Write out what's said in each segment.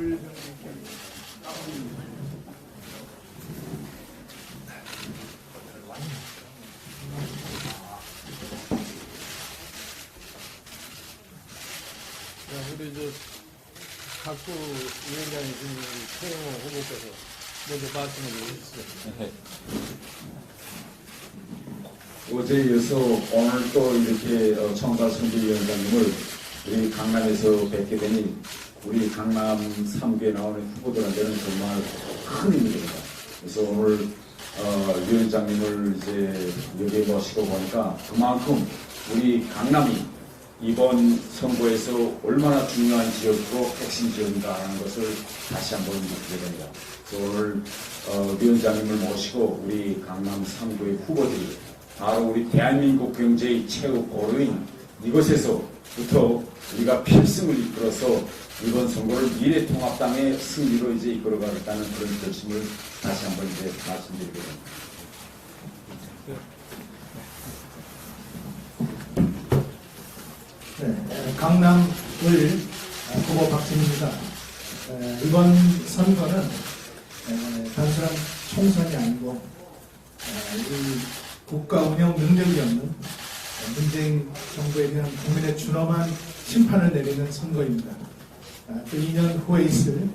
우리 각부 위원장이신 최영호 후보께서 먼저 말씀을 해주시죠. 어제에 이어서 오늘 또 이렇게 청사 선대위원장님을 우리 강남에서 뵙게 되니 우리 강남 3구에 나오는 후보들한테는 정말 큰 힘이 됩니다. 그래서 오늘 위원장님을 이제 여기에 모시고 보니까 그만큼 우리 강남이 이번 선거에서 얼마나 중요한 지역으로 핵심 지역인가라는 것을 다시 한번 느끼게 됩니다. 그래서 오늘 위원장님을 모시고 우리 강남 3구의 후보들이 바로 우리 대한민국 경제의 최후 고로인 이것에서부터 우리가 필승을 이끌어서 이번 선거를 미래통합당의 승리로 이제 이끌어가겠다는 그런 결심을 다시 한번 이제 말씀드리게 됩니다. 네, 강남을 후보 박진입니다. 이번 선거는 단순한 총선이 아니고 이 국가 운영 능력이 없는 문재인 정부에 대한 국민의 준엄한 심판을 내리는 선거입니다. 또 2년 후에 있을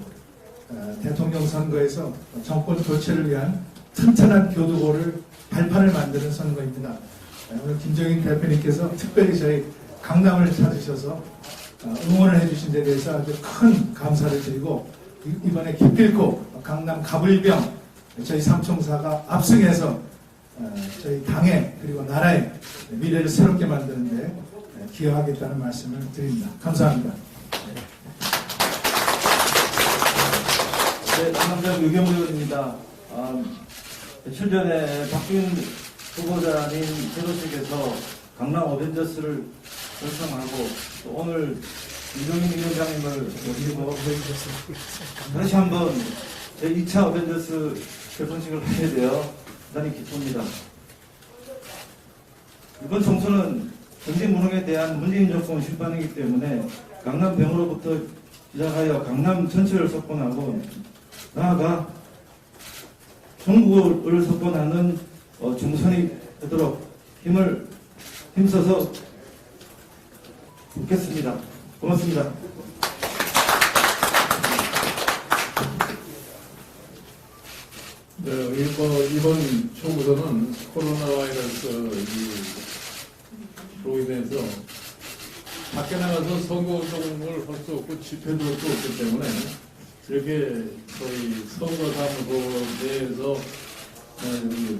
대통령 선거에서 정권 교체를 위한 튼튼한 교두보를 발판을 만드는 선거입니다. 오늘 김정인 대표님께서 특별히 저희 강남을 찾으셔서 응원을 해주신 데 대해서 아주 큰 감사를 드리고 이번에 기필코 강남 가불병 저희 삼총사가 압승해서 저희 당의 그리고 나라의 미래를 새롭게 만드는데 기여하겠다는 말씀을 드립니다. 감사합니다. 네, 강남역 유경우 의원입니다. 며칠 전에 박준 후보자님 대도측에서 강남 어벤져스를 결성하고 또 오늘 이정인 위원장님을 모시고 다시 한번 제2차 어벤져스 결성식을 하게 되어 대단히 기쁩니다. 이번 총선은 경제 무능에 대한 문재인 정권 심판이기 때문에 강남병으로부터 시작하여 강남 전체를 석권하고 나아가 전국을 석권하는 중선이 되도록 힘써서 돕겠습니다. 고맙습니다. 네, 이번 총선은 코로나 바이러스로 인해서 밖에 나가서 선거운동을 할 수 없고 집회도 할 수 없기 때문에 이렇게 저희 선거사무소 내에서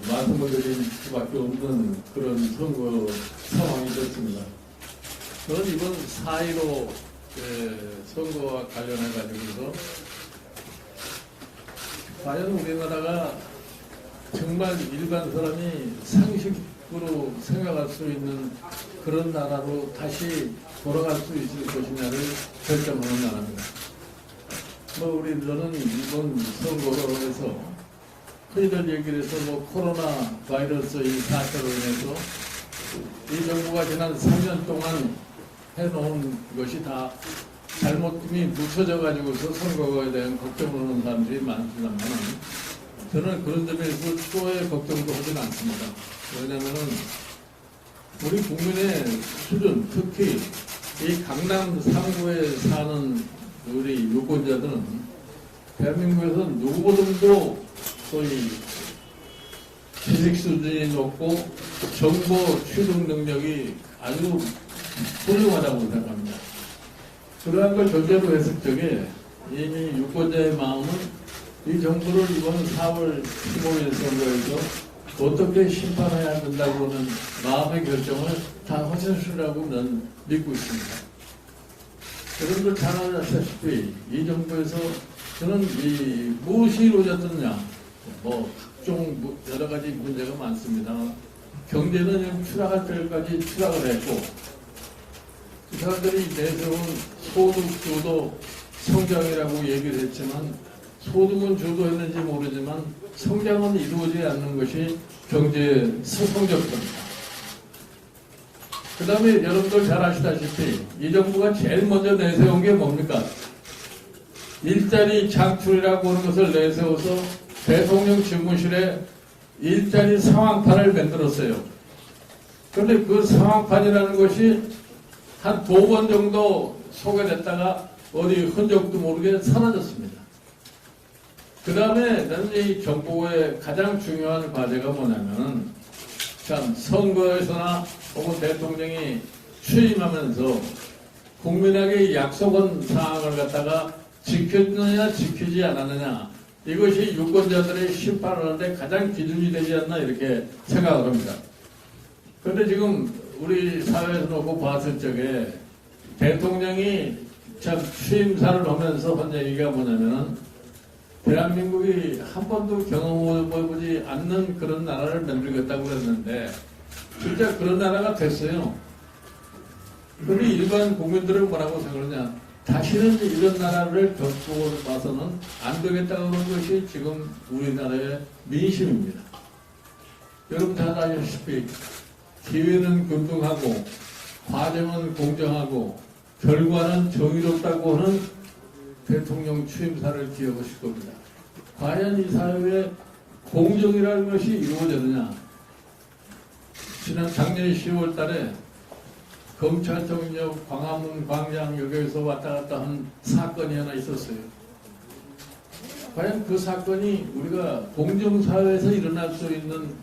말씀을 드릴 수밖에 없는 그런 선거 상황이 됐습니다. 저는 이번 4.15 선거와 관련해가지고서 과연 우리나라가 정말 일반 사람이 상식으로 생각할 수 있는 그런 나라로 다시 돌아갈 수 있을 것이냐를 결정하는 나라입니다. 저는 이번 선거로 해서 흔히들 얘기를 해서 코로나 바이러스 이 사태로 인해서 이 정부가 지난 3년 동안 해놓은 것이 다 잘못이 묻혀져 가지고서 선거에 대한 걱정을 하는 사람들이 많습니다만 저는 그런 점에서 초의 걱정도 하진 않습니다. 왜냐하면 우리 국민의 수준, 특히 이 강남 3구에 사는 우리 유권자들은 대한민국에서 누구보다도 소위 지식 수준이 높고 정보 취득 능력이 아주 훌륭하다고 생각합니다. 그러한 걸 전제로 했을 적에 이미 유권자의 마음은 이 정부를 이번 4월 15일 선거에서 어떻게 심판해야 된다고 하는 마음의 결정을 다 하셨으리라고 난 믿고 있습니다. 여러분들 잘 아시다시피 이 정부에서 저는 무엇이 이루어졌느냐 각종 여러 가지 문제가 많습니다. 경제는 추락할 때까지 추락을 했고 그 사람들이 내세운 소득주도 성장이라고 얘기를 했지만 소득은 주도했는지 모르지만 성장은 이루어지지 않는 것이 경제의 성적입니다. 그 다음에 여러분들 잘 아시다시피 이 정부가 제일 먼저 내세운 게 뭡니까? 일자리 창출이라고 하는 것을 내세워서 대통령 집무실에 일자리 상황판을 만들었어요. 그런데 그 상황판이라는 것이 한 2번 정도 소개됐다가 어디 흔적도 모르게 사라졌습니다. 그 다음에 나는 이 정부의 가장 중요한 과제가 뭐냐면 참 선거에서나 혹은 대통령이 취임하면서 국민에게 약속한 사항을 갖다가 지켰느냐 지키지 않았느냐 이것이 유권자들의 심판하는데 가장 기준이 되지 않나 이렇게 생각을 합니다. 그런데 지금 우리 사회에서 놓고 봤을 적에 대통령이 참 취임사를 하면서 한 얘기가 뭐냐면은 대한민국이 한 번도 경험해보지 않는 그런 나라를 만들겠다고 그랬는데 진짜 그런 나라가 됐어요. 그런데 일반 국민들은 뭐라고 생각하냐? 다시는 이런 나라를 겪고 봐서는 안 되겠다고 하는 것이 지금 우리나라의 민심입니다. 여러분 잘 아시다시피 기회는 균등하고 과정은 공정하고 결과는 정의롭다고 하는 대통령 취임사를 기억하실 겁니다. 과연 이 사회에 공정이라는 것이 이루어졌느냐? 지난 작년 10월 달에 검찰총력 광화문 광장역에서 왔다 갔다 한 사건이 하나 있었어요. 과연 그 사건이 우리가 공정사회에서 일어날 수 있는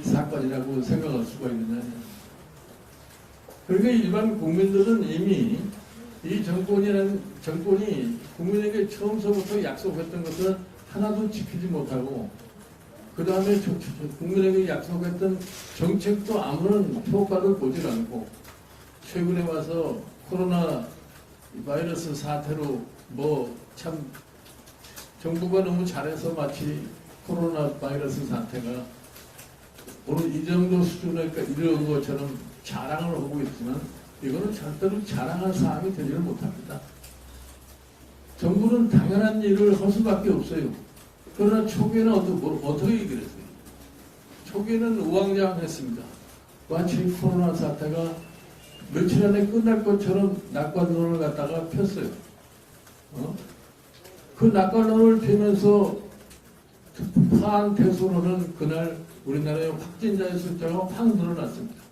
사건이라고 생각할 수가 있느냐? 그러니까 일반 국민들은 이미 이 정권이 국민에게 처음서부터 약속했던 것을 하나도 지키지 못하고 그 다음에 국민에게 약속했던 정책도 아무런 효과를 보질 않고 최근에 와서 코로나 바이러스 사태로 뭐 참 정부가 너무 잘해서 마치 코로나 바이러스 사태가 오늘 이 정도 수준에 이르는 것처럼 자랑을 하고 있지만 이거는 절대로 자랑할 사항이 되지를 못합니다. 정부는 당연한 일을 할 수밖에 없어요. 그러나 초기에는 어떻게 얘기를 했어요? 초기에는 우왕좌왕했습니다. 마치 코로나 사태가 며칠 안에 끝날 것처럼 낙관론을 갖다가 폈어요. 그 낙관론을 피면서 파한태수로는 그날 우리나라의 확진자의 숫자가 확 늘어났습니다.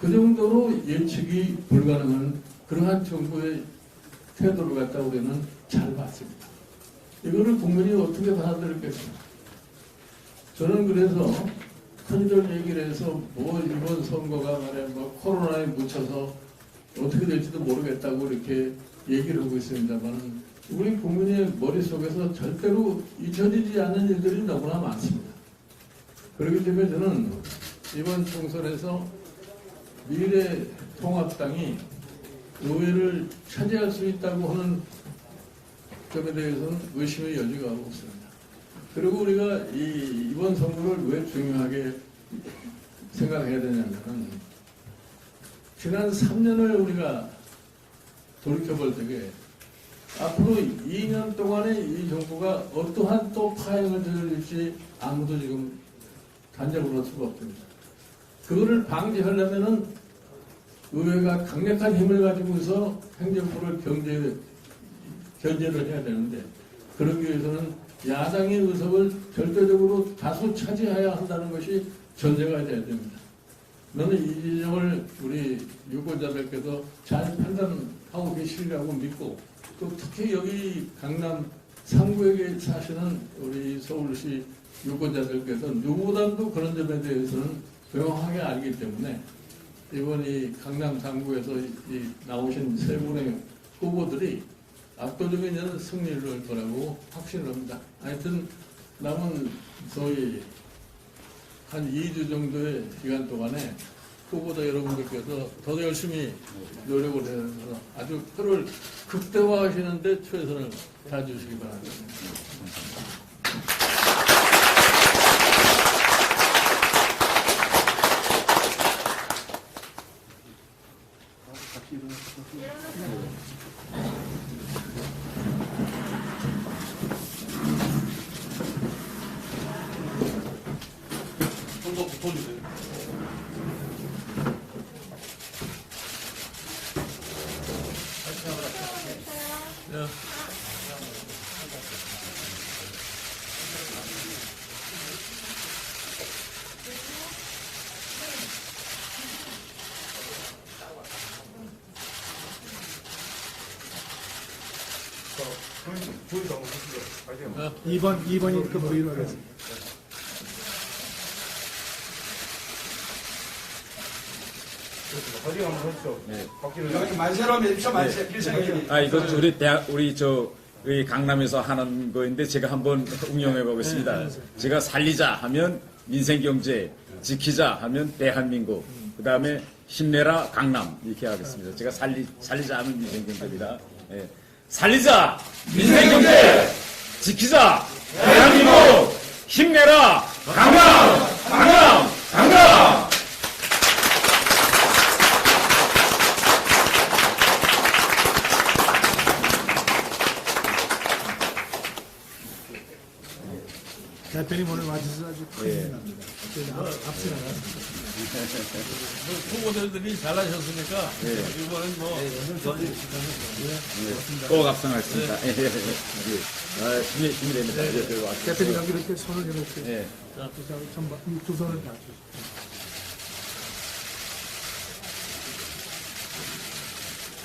그 정도로 예측이 불가능한 그러한 정부의 태도를 갖다 우리는 잘 봤습니다. 이거를 국민이 어떻게 받아들였겠습니까? 저는 그래서 큰절 얘기를 해서 뭐 이번 선거가 말해 뭐 코로나에 묻혀서 어떻게 될지도 모르겠다고 이렇게 얘기를 하고 있습니다만 우리 국민의 머릿속에서 절대로 잊혀지지 않는 일들이 너무나 많습니다. 그렇기 때문에 저는 이번 총선에서 미래통합당이 의회를 차지할 수 있다고 하는 점에 대해서는 의심의 여지가 없습니다. 그리고 우리가 이번 선거를 왜 중요하게 생각해야 되냐면 지난 3년을 우리가 돌이켜볼 때에 앞으로 2년 동안에 이 정부가 어떠한 또 파행을 저질지 아무도 지금 단정을 할 수가 없습니다. 그거를 방지하려면은 의회가 강력한 힘을 가지고서 행정부를 견제를 해야 되는데 그러기 위해서는 야당의 의석을 절대적으로 다수 차지해야 한다는 것이 전제가 돼야 됩니다. 저는 이 지점을 우리 유권자들께서 잘 판단하고 계시리라고 믿고 또 특히 여기 강남 3구역에 사시는 우리 서울시 유권자들께서 누구보다도 그런 점에 대해서는 명확하게 알기 때문에 이번 이 강남 3구에서 나오신 세 분의 후보들이 압도적인 승리를 할 거라고 확신을 합니다. 하여튼 남은 소위 한 2주 정도의 기간 동안에 후보자 여러분들께서 더 열심히 노력을 해서 아주 표를 극대화하시는데 최선을 다해주시기 바랍니다. 좀더 붙어주세요. 네. 2번 2번이 그 부위로 하겠습니다. 여기 만세로 하면 입쇼 만세 필승이. 아, 이거 우리 강남에서 하는 거인데 제가 한번 응용해 보겠습니다. 제가 살리자 하면 민생경제, 지키자 하면 대한민국, 그 다음에 힘내라 강남 이렇게 하겠습니다. 제가 살리자 하면 민생경제입니다. 예. 살리자 민생경제, 지키자 대한민국, 힘내라 강남, 강남, 강남. 대표님 오늘 와주셔서 아주 큰일 납니다. 앞서 나갔습니다. 후보들이 잘하셨으니까 이번엔 뭐 꼭 앞서가겠습니다. 예, 예, 예. 아, 힘이 됩니다. 대표님 여기 이렇게 손을 이렇게 예. 두 손을 다 주시고.